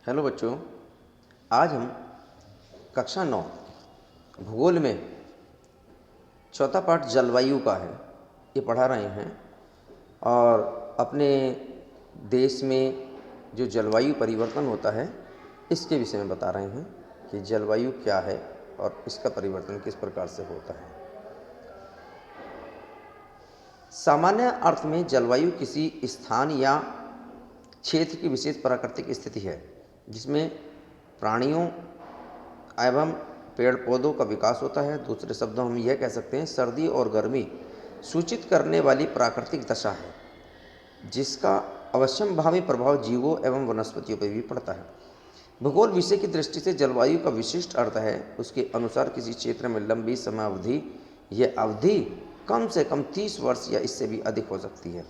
Hello बच्चों, आज हम कक्षा 9 भूगोल में चौथा पाठ जलवायु का है, ये पढ़ा रहे हैं। और अपने देश में जो जलवायु परिवर्तन होता है इसके विषय में बता रहे हैं कि जलवायु क्या है और इसका परिवर्तन किस प्रकार से होता है। सामान्य अर्थ में जलवायु किसी स्थान या क्षेत्र की विशेष प्राकृतिक स्थिति है जिसमें प्राणियों एवं पेड़ पौधों का विकास होता है। दूसरे शब्दों हम यह कह सकते हैं सर्दी और गर्मी सूचित करने वाली प्राकृतिक दशा है जिसका अवश्यंभावी प्रभाव जीवों एवं वनस्पतियों पर भी पड़ता है। भूगोल विषय की दृष्टि से जलवायु का विशिष्ट अर्थ है उसके अनुसार किसी क्षेत्र में लंबी समय अवधि, यह अवधि कम से कम 30 वर्ष या इससे भी अधिक हो सकती है।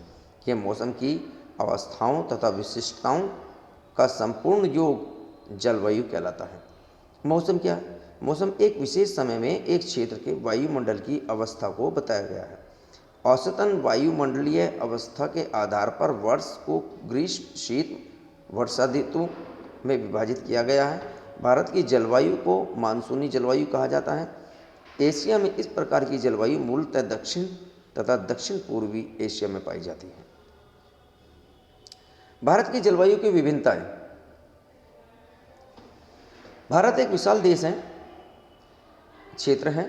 यह मौसम की अवस्थाओं तथा विशिष्टताओं का संपूर्ण योग जलवायु कहलाता है। मौसम क्या है? मौसम एक विशेष समय में एक क्षेत्र के वायुमंडल की अवस्था को बताया गया है। औसतन वायुमंडलीय अवस्था के आधार पर वर्ष को ग्रीष्म, शीत, वर्षा ऋतु में विभाजित किया गया है। भारत की जलवायु को मानसूनी जलवायु कहा जाता है। एशिया में इस प्रकार की जलवायु मूलतः दक्षिण तथा दक्षिण पूर्वी एशिया में पाई जाती है। भारत की जलवायु की विभिन्नताएं। भारत एक विशाल देश है, क्षेत्र है।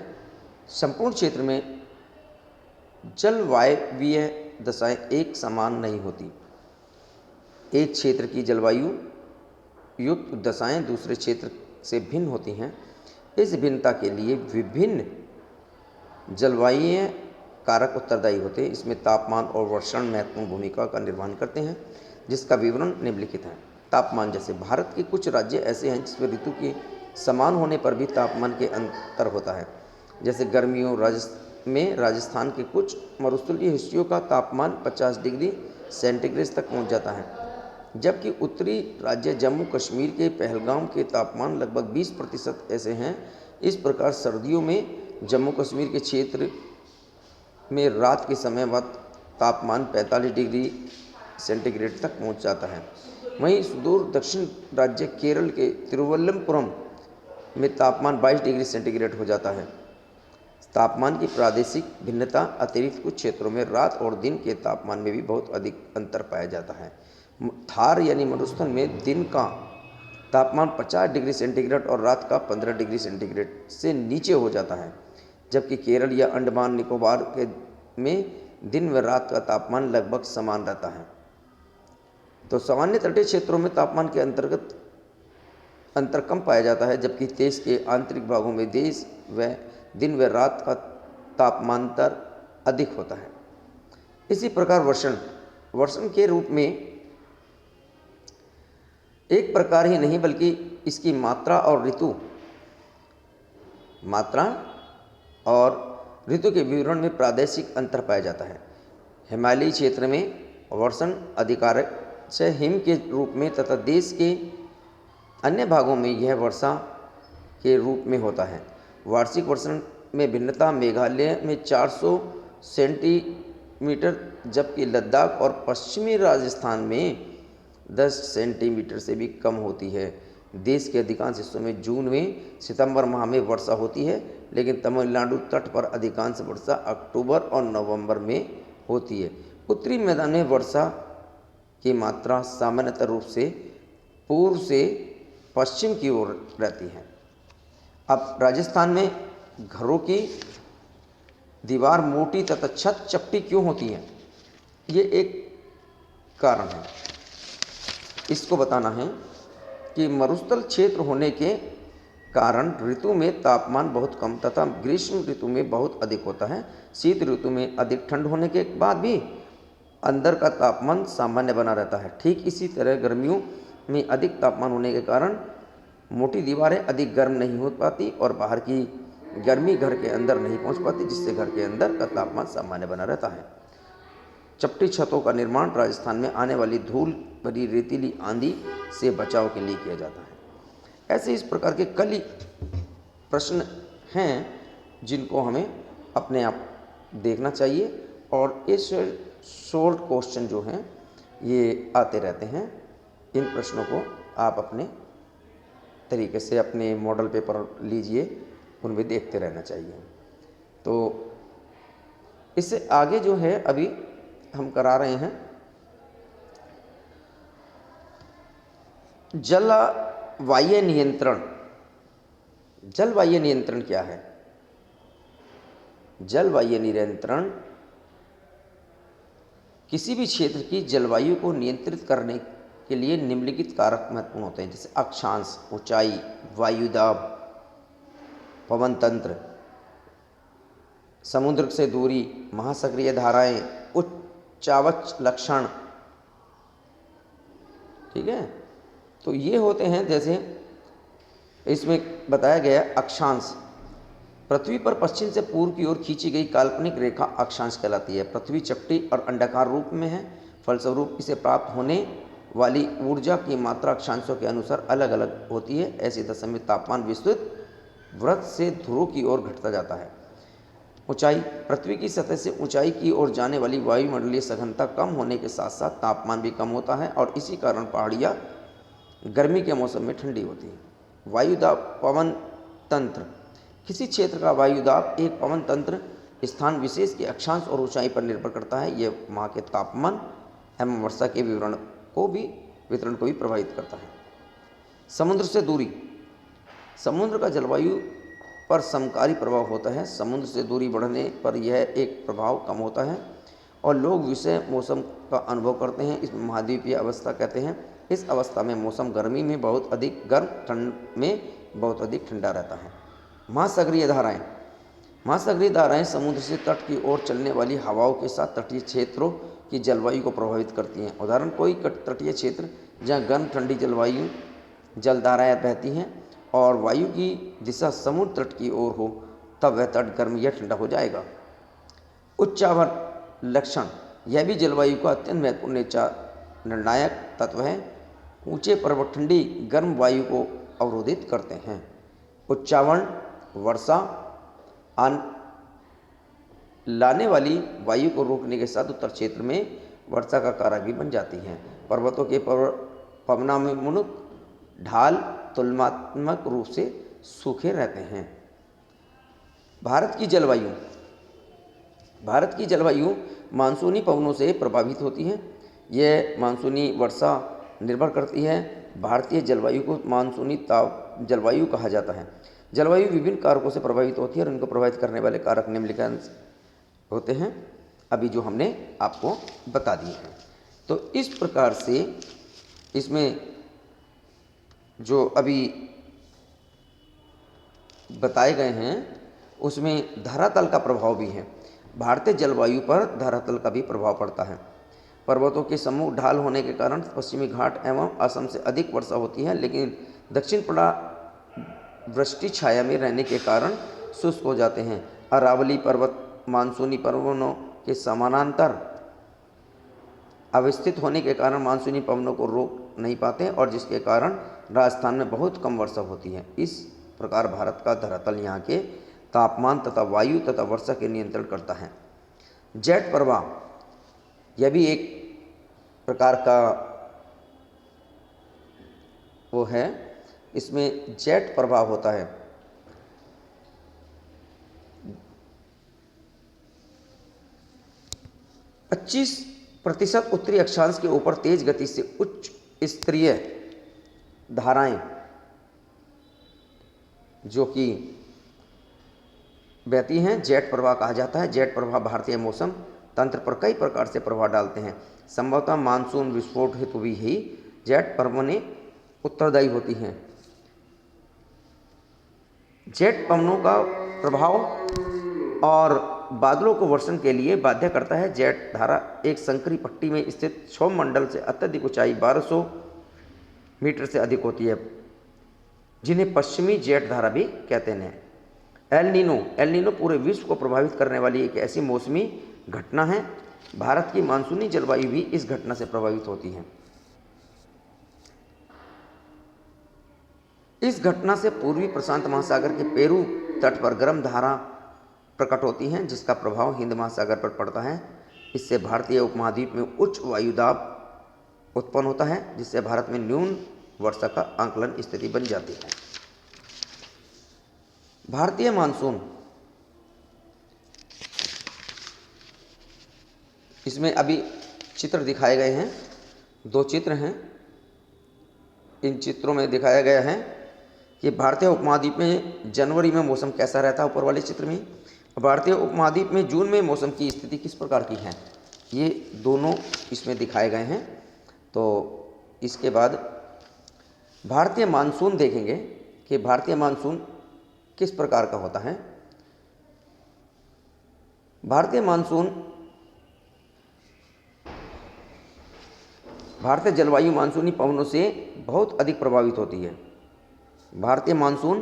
संपूर्ण क्षेत्र में जलवायवीय दशाएं एक समान नहीं होती। एक क्षेत्र की जलवायु युक्त दशाएं दूसरे क्षेत्र से भिन्न होती हैं। इस भिन्नता के लिए विभिन्न जलवायु कारक उत्तरदायी होते हैं। इसमें तापमान और वर्षण महत्वपूर्ण भूमिका का निर्वहन करते हैं, जिसका विवरण निम्नलिखित है। तापमान, जैसे भारत के कुछ राज्य ऐसे हैं जिसमें ऋतु के समान होने पर भी तापमान के अंतर होता है। जैसे गर्मियों में राजस्थान के कुछ मरुस्थलीय हिस्सों का तापमान 50 डिग्री सेंटीग्रेड तक पहुंच जाता है, जबकि उत्तरी राज्य जम्मू कश्मीर के पहलगाम के तापमान लगभग 20% ऐसे हैं। इस प्रकार सर्दियों में जम्मू कश्मीर के क्षेत्र में रात के समय वक्त तापमान 45 डिग्री सेंटीग्रेड तक पहुंच जाता है। वहीं सुदूर दक्षिण राज्य केरल के तिरुवल्लमपुरम में तापमान 22 डिग्री सेंटीग्रेड हो जाता है। तापमान की प्रादेशिक भिन्नता अतिरिक्त कुछ क्षेत्रों में रात और दिन के तापमान में भी बहुत अधिक अंतर पाया जाता है। थार यानी मरुस्थल में दिन का तापमान 50 डिग्री सेंटीग्रेड और रात का 15 डिग्री सेंटीग्रेड से नीचे हो जाता है, जबकि केरल या अंडमान निकोबार के में दिन व रात का तापमान लगभग समान रहता है। तो सामान्य तटीय क्षेत्रों में तापमान के अंतर कम पाया जाता है, जबकि देश के आंतरिक भागों में दिन व रात का तापमांतर अधिक होता है। इसी प्रकार वर्षण के रूप में एक प्रकार ही नहीं बल्कि इसकी मात्रा और ऋतु के विवरण में प्रादेशिक अंतर पाया जाता है। हिमालयी क्षेत्र में वर्षण अधिकारिक से हिम के रूप में तथा देश के अन्य भागों में यह वर्षा के रूप में होता है। वार्षिक वर्षण में भिन्नता मेघालय में 400 सेंटीमीटर, जबकि लद्दाख और पश्चिमी राजस्थान में 10 सेंटीमीटर से भी कम होती है। देश के अधिकांश हिस्सों में जून में सितंबर माह में वर्षा होती है, लेकिन तमिलनाडु तट पर अधिकांश वर्षा अक्टूबर और नवंबर में होती है। उत्तरी मैदान में वर्षा की मात्रा सामान्यतः रूप से पूर्व से पश्चिम की ओर रहती है। अब राजस्थान में घरों की दीवार मोटी तथा छत चपटी क्यों होती है? ये एक कारण है। इसको बताना है कि मरुस्थल क्षेत्र होने के कारण ऋतु में तापमान बहुत कम तथा ग्रीष्म ऋतु में बहुत अधिक होता है। शीत ऋतु में अधिक ठंड होने के बाद भी अंदर का तापमान सामान्य बना रहता है। ठीक इसी तरह गर्मियों में अधिक तापमान होने के कारण मोटी दीवारें अधिक गर्म नहीं हो पाती और बाहर की गर्मी घर के अंदर नहीं पहुंच पाती, जिससे घर के अंदर का तापमान सामान्य बना रहता है। चपटी छतों का निर्माण राजस्थान में आने वाली धूल भरी रेतीली आंधी से बचाव के लिए किया जाता है। ऐसे इस प्रकार के कई प्रश्न हैं जिनको हमें अपने आप देखना चाहिए, और इस शॉर्ट क्वेश्चन जो हैं ये आते रहते हैं। इन प्रश्नों को आप अपने तरीके से अपने मॉडल पेपर लीजिए, उनमें देखते रहना चाहिए। तो इससे आगे जो है अभी हम करा रहे हैं जलवायु नियंत्रण। जलवायु नियंत्रण क्या है? जलवायु नियंत्रण किसी भी क्षेत्र की जलवायु को नियंत्रित करने के लिए निम्नलिखित कारक महत्वपूर्ण होते हैं, जैसे अक्षांश, ऊंचाई, वायुदाब, पवन तंत्र, समुद्र से दूरी, महासागरीय धाराएं, उच्चावच लक्षण। ठीक है, तो ये होते हैं। जैसे इसमें बताया गया अक्षांश, पृथ्वी पर पश्चिम से पूर्व की ओर खींची गई काल्पनिक रेखा अक्षांश कहलाती है। पृथ्वी चपटी और अंडाकार रूप में है, फलस्वरूप इसे प्राप्त होने वाली ऊर्जा की मात्रा अक्षांशों के अनुसार अलग अलग होती है। ऐसी दशा में तापमान विस्तृत वृत्त से ध्रुव की ओर घटता जाता है। ऊंचाई, पृथ्वी की सतह से ऊंचाई की ओर जाने वाली वायुमंडलीय सघनता कम होने के साथ साथ तापमान भी कम होता है और इसी कारण पहाड़ियाँ गर्मी के मौसम में ठंडी होती है। वायुदाब, पवन तंत्र, किसी क्षेत्र का वायुदाब एक पवन तंत्र स्थान विशेष के अक्षांश और ऊंचाई पर निर्भर करता है। यह वहाँ के तापमान एवं वर्षा के वितरण को भी प्रभावित करता है। समुद्र से दूरी, समुद्र का जलवायु पर समकारी प्रभाव होता है। समुद्र से दूरी बढ़ने पर यह एक प्रभाव कम होता है और लोग विषय मौसम का अनुभव करते हैं। इसमें महाद्वीपीय अवस्था कहते हैं। इस अवस्था में मौसम गर्मी में बहुत अधिक गर्म, ठंड में बहुत अधिक ठंडा रहता है। महासागरीय धाराएं, महासागरीय धाराएं समुद्र से तट की ओर चलने वाली हवाओं के साथ तटीय क्षेत्रों की जलवायु को प्रभावित करती हैं। उदाहरण, कोई तटीय क्षेत्र जहाँ गर्म ठंडी जलवायु जलधाराएँ बहती हैं और वायु की दिशा समुद्र तट की ओर हो, तब वह तट गर्म या ठंडा हो जाएगा। उच्चावच लक्षण, यह भी जलवायु का अत्यंत महत्वपूर्ण निर्णायक तत्व है। ऊंचे पर्वत ठंडी गर्म वायु को अवरोधित करते हैं। उच्चावण वर्षा लाने वाली वायु को रोकने के साथ उत्तर क्षेत्र में वर्षा का कारक भी बन जाती हैं। पर्वतों के पवनाभिमुख ढाल तुलनात्मक रूप से सूखे रहते हैं। भारत की जलवायु, भारत की जलवायु मानसूनी पवनों से प्रभावित होती है। यह मानसूनी वर्षा निर्भर करती है। भारतीय जलवायु को मानसूनी जलवायु कहा जाता है। जलवायु विभिन्न कारकों से प्रभावित होती है और इनको प्रभावित करने वाले कारक निम्नलिखित होते हैं, अभी जो हमने आपको बता दिए हैं। तो इस प्रकार से इसमें जो अभी बताए गए हैं उसमें धरातल का प्रभाव भी है। भारतीय जलवायु पर धरातल का भी प्रभाव पड़ता है। पर्वतों के समूह ढाल होने के कारण पश्चिमी घाट एवं असम से अधिक वर्षा होती है, लेकिन दक्षिण वृष्टि छाया में रहने के कारण शुष्क हो जाते हैं। अरावली पर्वत मानसूनी पवनों के समानांतर अवस्थित होने के कारण मानसूनी पवनों को रोक नहीं पाते और जिसके कारण राजस्थान में बहुत कम वर्षा होती है। इस प्रकार भारत का धरातल यहाँ के तापमान तथा वायु तथा वर्षा के नियंत्रण करता है। जेट प्रवाह, यह भी एक प्रकार का वो है, इसमें जेट प्रवाह होता है। %25 उत्तरी अक्षांश के ऊपर तेज गति से उच्च स्तरीय धाराएं जो कि बहती हैं, जेट प्रवाह कहा जाता है। जेट प्रवाह भारतीय मौसम तंत्र पर कई प्रकार से प्रभाव डालते हैं। संभवतः मानसून विस्फोट हेतु भी ही जेट पवनें उत्तरदायी होती हैं। जेट पवनों का प्रभाव और बादलों को वर्षण के लिए बाध्य करता है। जेट धारा एक संकरी पट्टी में स्थित क्षोभ मंडल से अत्यधिक ऊंचाई 1200 मीटर से अधिक होती है, जिन्हें पश्चिमी जेट धारा भी कहते हैं। एल नीनो पूरे विश्व को प्रभावित करने वाली एक ऐसी मौसमी घटना है। भारत की मानसूनी जलवायु भी इस घटना से प्रभावित होती है। इस घटना से पूर्वी प्रशांत महासागर के पेरू तट पर गर्म धारा प्रकट होती हैं, जिसका प्रभाव हिंद महासागर पर पड़ता है। इससे भारतीय उपमहाद्वीप में उच्च वायुदाब उत्पन्न होता है, जिससे भारत में न्यून वर्षा का आंकलन स्थिति बन जाती है। भारतीय मानसून, इसमें अभी चित्र दिखाए गए हैं, 2 चित्र हैं। इन चित्रों में दिखाया गया है कि भारतीय उपमहाद्वीप में जनवरी में मौसम कैसा रहता है, ऊपर वाले चित्र में। भारतीय उपमहाद्वीप में जून में मौसम की स्थिति किस प्रकार की है, ये दोनों इसमें दिखाए गए हैं। तो इसके बाद भारतीय मानसून देखेंगे कि भारतीय मानसून किस प्रकार का होता है। भारतीय मानसून भारतीय जलवायु मानसूनी पवनों से बहुत अधिक प्रभावित होती है। भारतीय मानसून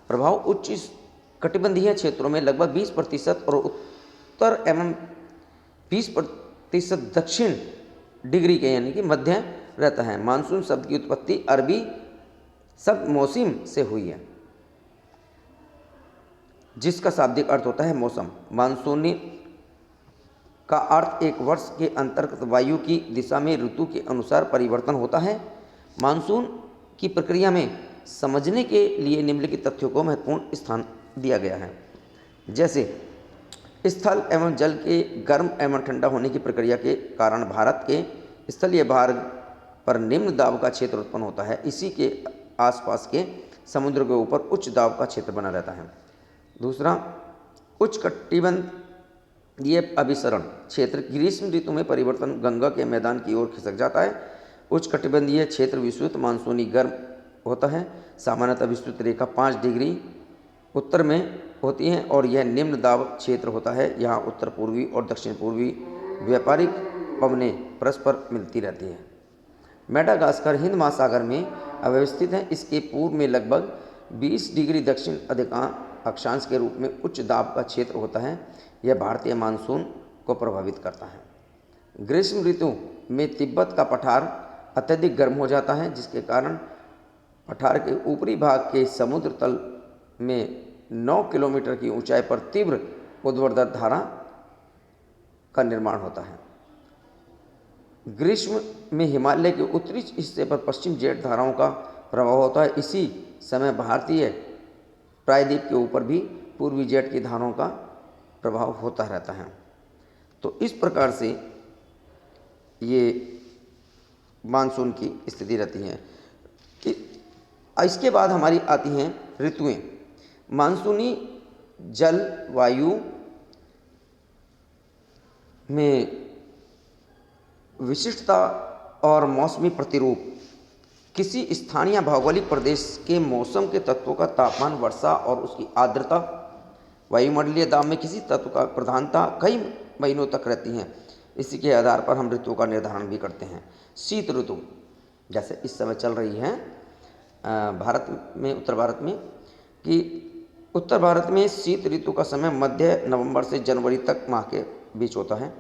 प्रभाव उच्च कटिबंधीय क्षेत्रों में लगभग 20% और उत्तर एवं 20% दक्षिण डिग्री के यानी कि मध्य रहता है। मानसून शब्द की उत्पत्ति अरबी शब्द मौसम से हुई है, जिसका शाब्दिक अर्थ होता है मौसम। मानसूनी का अर्थ एक वर्ष के अंतर्गत वायु की दिशा में ऋतु के अनुसार परिवर्तन होता है। मानसून की प्रक्रिया में समझने के लिए निम्नलिखित तथ्यों को महत्वपूर्ण स्थान दिया गया है। जैसे स्थल एवं जल के गर्म एवं ठंडा होने की प्रक्रिया के कारण भारत के स्थलीय भाग पर निम्न दाब का क्षेत्र उत्पन्न होता है। इसी के आसपास के समुद्र के ऊपर उच्च दाब का क्षेत्र बना रहता है। दूसरा, उच्च कटिबंधीय अभिसरण क्षेत्र ग्रीष्म ऋतु में परिवर्तन गंगा के मैदान की ओर खिसक जाता है। उच्च कटिबंधीय क्षेत्र विस्तृत मानसूनी गर्म होता है। सामान्यतः विस्तृत रेखा 5 डिग्री उत्तर में होती है और यह निम्न दाब क्षेत्र होता है। यहाँ उत्तर पूर्वी और दक्षिण पूर्वी व्यापारिक पवनें परस्पर मिलती रहती हैं। मेडागास्कर हिंद महासागर में अवस्थित है। इसके पूर्व में लगभग 20 डिग्री दक्षिण अक्षांश के रूप में उच्च दाब का क्षेत्र होता है। यह भारतीय मानसून को प्रभावित करता है। ग्रीष्म ऋतु में तिब्बत का पठार अत्यधिक गर्म हो जाता है, जिसके कारण पठार के ऊपरी भाग के समुद्र तल में 9 किलोमीटर की ऊंचाई पर तीव्र ऊर्ध्वाधर धारा का निर्माण होता है। ग्रीष्म में हिमालय के उत्तरी हिस्से पर पश्चिम जेट धाराओं का प्रभाव होता है। इसी समय भारतीय प्रायद्वीप के ऊपर भी पूर्वी जेट की धाराओं का प्रभाव होता रहता है। तो इस प्रकार से ये मानसून की स्थिति रहती है। इसके बाद हमारी आती हैं ऋतुएं। मानसूनी जलवायु में विशिष्टता और मौसमी प्रतिरूप किसी स्थानीय भौगोलिक प्रदेश के मौसम के तत्वों का तापमान, वर्षा और उसकी आर्द्रता, वायुमंडलीय दाब में किसी तत्व का प्रधानता कई महीनों तक रहती हैं। इसी के आधार पर हम ऋतुओं का निर्धारण भी करते हैं। शीत ऋतु जैसे इस समय चल रही है भारत में, उत्तर भारत में, कि उत्तर भारत में शीत ऋतु का समय मध्य नवंबर से जनवरी तक माह के बीच होता है।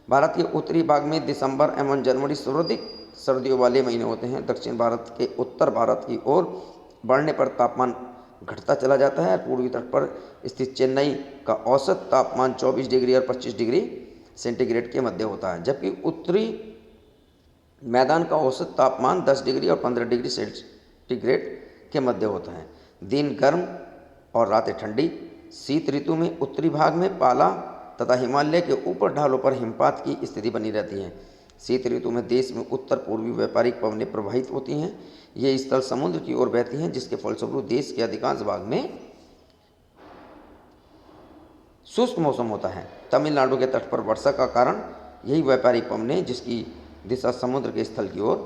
भारत के उत्तरी भाग में दिसंबर एवं जनवरी सर्वाधिक सर्दियों वाले महीने होते हैं। दक्षिण भारत के उत्तर भारत की ओर बढ़ने पर तापमान घटता चला जाता है। पूर्वी तट पर स्थित चेन्नई का औसत तापमान 24 डिग्री और 25 डिग्री सेंटीग्रेड के मध्य होता है, जबकि उत्तरी मैदान का औसत तापमान 10 डिग्री और 15 डिग्री सेंटीग्रेड के मध्य होता है। दिन गर्म और रातें ठंडी। शीत ऋतु में उत्तरी भाग में पाला तथा हिमालय के ऊपर ढालों पर हिमपात की स्थिति बनी रहती है। शीत ऋतु में देश में उत्तर पूर्वी व्यापारिक पवनें प्रवाहित होती हैं। ये स्थल समुद्र की ओर बहती हैं, जिसके फलस्वरूप देश के अधिकांश भाग में शुष्क मौसम होता है। तमिलनाडु के तट पर वर्षा का कारण यही व्यापारिक पवनें, जिसकी दिशा समुद्र के स्थल की ओर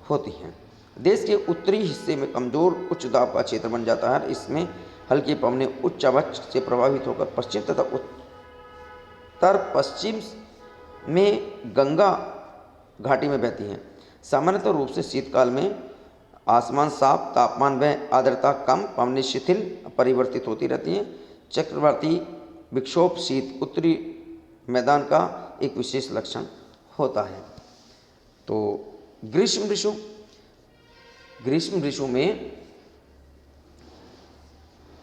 होती हैं। देश के उत्तरी हिस्से में कमजोर उच्च दाब का क्षेत्र बन जाता है। इसमें हल्की पवनें उच्च अक्ष से प्रभावित होकर पश्चिम तथा उत्तर पश्चिम में गंगा घाटी में बहती हैं। सामान्यतः रूप से शीतकाल में आसमान साफ, तापमान व आर्द्रता कम, पवनें शिथिल परिवर्तित होती रहती हैं। चक्रवाती विक्षोभ शीत उत्तरी मैदान का एक विशेष लक्षण होता है। तो ग्रीष्म ऋतु में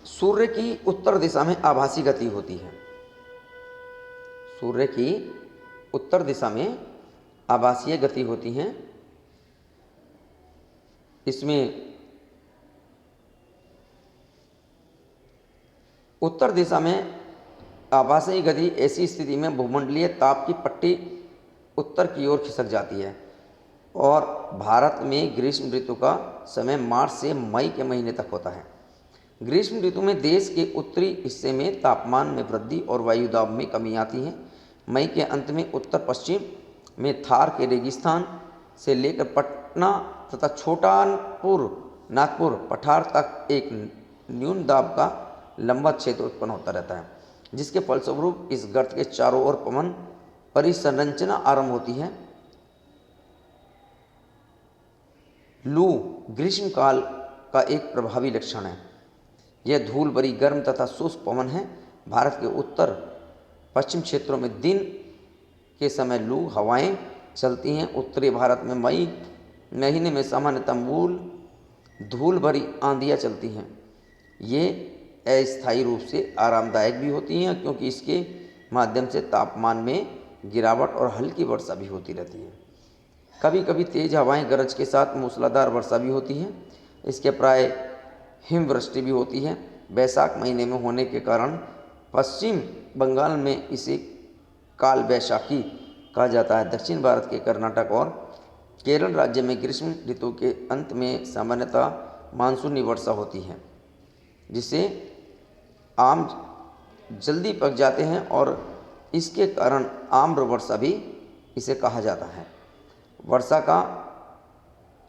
सूर्य की उत्तर दिशा में आभासी गति होती है। सूर्य की उत्तर दिशा में आभासीय गति होती है। इसमें उत्तर दिशा में आभासी गति, ऐसी स्थिति में भूमंडलीय ताप की पट्टी उत्तर की ओर खिसक जाती है और भारत में ग्रीष्म ऋतु का समय मार्च से मई के महीने तक होता है। ग्रीष्म ऋतु में देश के उत्तरी हिस्से में तापमान में वृद्धि और वायुदाब में कमी आती है। मई के अंत में उत्तर पश्चिम में थार के रेगिस्तान से लेकर पटना तथा छोटानपुर नागपुर पठार तक एक न्यून दाब का लंबा क्षेत्र उत्पन्न होता रहता है, जिसके फलस्वरूप इस गर्त के चारों ओर पवन परिसंरचना आरंभ होती है। लू ग्रीष्मकाल का एक प्रभावी लक्षण है। यह धूल भरी गर्म तथा शुष्क पवन है। भारत के उत्तर पश्चिम क्षेत्रों में दिन के समय लू हवाएं चलती हैं। उत्तरी भारत में मई महीने में सामान्यतः धूल भरी आंधियाँ चलती हैं। ये अस्थायी रूप से आरामदायक भी होती हैं, क्योंकि इसके माध्यम से तापमान में गिरावट और हल्की वर्षा भी होती रहती है। कभी कभी तेज हवाएं गरज के साथ मूसलाधार वर्षा भी होती है। इसके प्राय हिमवृष्टि भी होती है। बैसाख महीने में होने के कारण पश्चिम बंगाल में इसे काल बैसाखी कहा जाता है। दक्षिण भारत के कर्नाटक और केरल राज्य में ग्रीष्म ऋतु के अंत में सामान्यतः मानसूनी वर्षा होती है, जिससे आम जल्दी पक जाते हैं और इसके कारण आम्र वर्षा भी इसे कहा जाता है। वर्षा का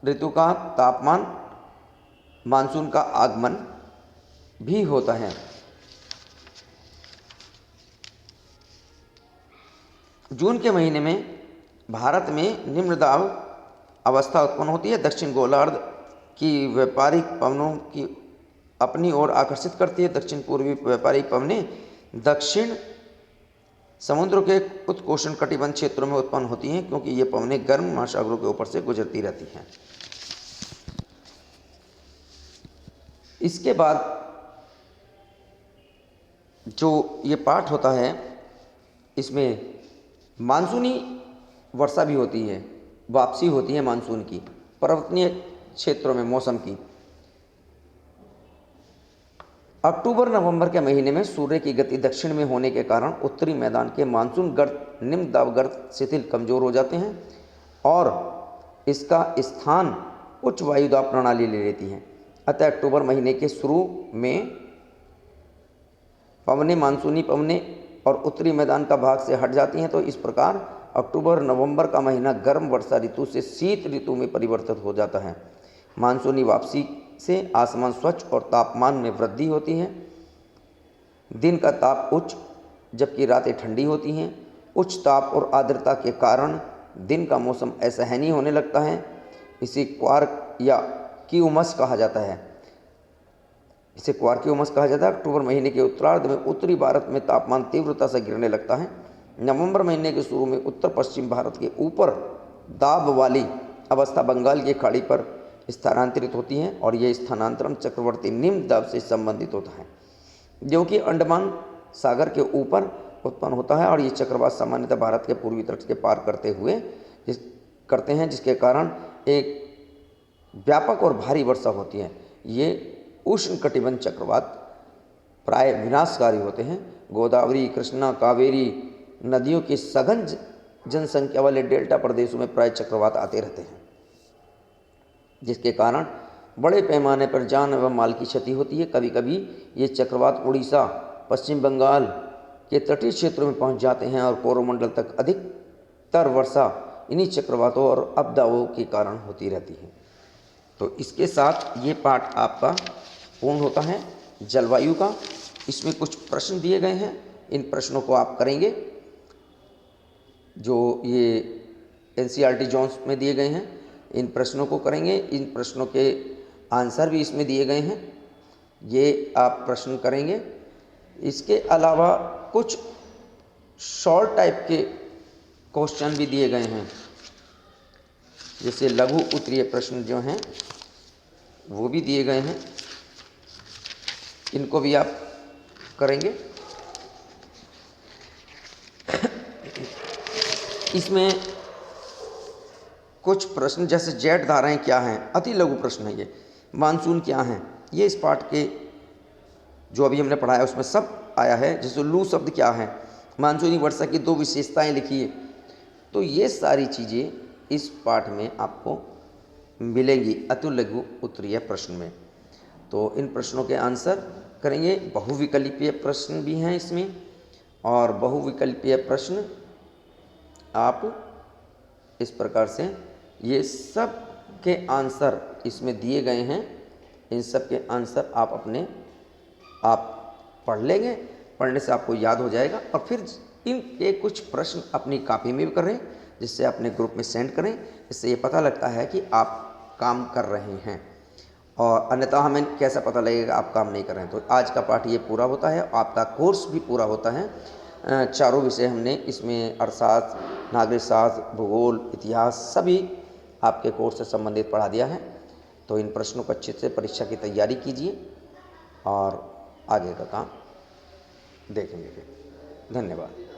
ऋतु का तापमान मानसून का आगमन भी होता है। जून के महीने में भारत में निम्न दाब अवस्था उत्पन्न होती है। दक्षिण गोलार्ध की व्यापारिक पवनों की अपनी ओर आकर्षित करती है। दक्षिण पूर्वी व्यापारिक पवनें दक्षिण समुद्र के उत्कोष्ण कटिबंध क्षेत्रों में उत्पन्न होती हैं, क्योंकि ये पवनें गर्म महासागरों के ऊपर से गुजरती रहती हैं। इसके बाद जो ये पाठ होता है, इसमें मानसूनी वर्षा भी होती है, वापसी होती है मानसून की पर्वतीय क्षेत्रों में मौसम की। अक्टूबर नवंबर के महीने में सूर्य की गति दक्षिण में होने के कारण उत्तरी मैदान के मानसून गर्त निम्न दाब गर्त शिथिल कमजोर हो जाते हैं और इसका स्थान उच्च वायुदाब प्रणाली ले लेती है। अतः अक्टूबर महीने के शुरू में पवनें मानसूनी पवनें और उत्तरी मैदान का भाग से हट जाती हैं। तो इस प्रकार अक्टूबर नवंबर का महीना गर्म वर्षा ऋतु से शीत ऋतु में परिवर्तित हो जाता है। मानसूनी वापसी से आसमान स्वच्छ और तापमान में वृद्धि होती है। दिन का ताप उच्च जबकि रातें ठंडी होती हैं। उच्च ताप और आर्द्रता के कारण दिन का मौसम असहनीय होने लगता है। इसे क्वार्क या क्यूमस कहा जाता है। अक्टूबर महीने के उत्तरार्ध में उत्तरी भारत में तापमान तीव्रता से गिरने लगता है। नवंबर महीने के शुरू में उत्तर पश्चिम भारत के ऊपर दाब वाली अवस्था बंगाल की खाड़ी पर स्थानांतरित होती है और यह स्थानांतरण चक्रवर्ती निम्न दाब से संबंधित होता है, जो कि अंडमान सागर के ऊपर उत्पन्न होता है। और ये चक्रवात सामान्यतः भारत के पूर्वी तट के पार करते हैं, जिसके कारण एक व्यापक और भारी वर्षा होती है। ये उष्ण कटिबंध चक्रवात प्राय विनाशकारी होते हैं। गोदावरी, कृष्णा, कावेरी नदियों की सघन जनसंख्या वाले डेल्टा प्रदेशों में प्राय चक्रवात आते रहते हैं, जिसके कारण बड़े पैमाने पर जान एवं माल की क्षति होती है। कभी कभी ये चक्रवात उड़ीसा, पश्चिम बंगाल के तटीय क्षेत्रों में पहुंच जाते हैं और कोरोमंडल तक अधिकतर वर्षा इन्हीं चक्रवातों और आपदाओं के कारण होती रहती है। तो इसके साथ ये पाठ आपका पूर्ण होता है जलवायु का। इसमें कुछ प्रश्न दिए गए हैं, इन प्रश्नों को आप करेंगे, जो ये एनसीईआरटी जोन्स में दिए गए हैं, इन प्रश्नों को करेंगे। इन प्रश्नों के आंसर भी इसमें दिए गए हैं, ये आप प्रश्न करेंगे। इसके अलावा कुछ शॉर्ट टाइप के क्वेश्चन भी दिए गए हैं, जैसे लघु उत्तरीय प्रश्न जो हैं वो भी दिए गए हैं, इनको भी आप करेंगे। इसमें कुछ प्रश्न जैसे जेट धाराएं क्या हैं, अति लघु प्रश्न है ये। मानसून क्या है, ये इस पाठ के जो अभी हमने पढ़ाया उसमें सब आया है। जैसे लू शब्द क्या है, मानसूनी वर्षा की 2 विशेषताएं लिखिए। तो ये सारी चीज़ें इस पाठ में आपको मिलेंगी अति लघु उत्तरीय प्रश्न में। तो इन प्रश्नों के आंसर करेंगे। बहुविकल्पीय प्रश्न भी हैं इसमें, और बहुविकल्पीय प्रश्न आप इस प्रकार से ये सब के आंसर इसमें दिए गए हैं। इन सब के आंसर आप पढ़ लेंगे, पढ़ने से आपको याद हो जाएगा, और फिर इनके कुछ प्रश्न अपनी कॉपी में भी करें, जिससे अपने ग्रुप में सेंड करें। इससे ये पता लगता है कि आप काम कर रहे हैं, और अन्यथा हमें कैसा पता लगेगा आप काम नहीं कर रहे हैं। तो आज का पाठ ये पूरा होता है, आपका कोर्स भी पूरा होता है। चारों विषय हमने इसमें अर्थशास्त्र, नागरिक शास्त्र, भूगोल, इतिहास सभी आपके कोर्स से संबंधित पढ़ा दिया है। तो इन प्रश्नों को अच्छे से परीक्षा की तैयारी कीजिए और आगे का काम देखेंगे। धन्यवाद।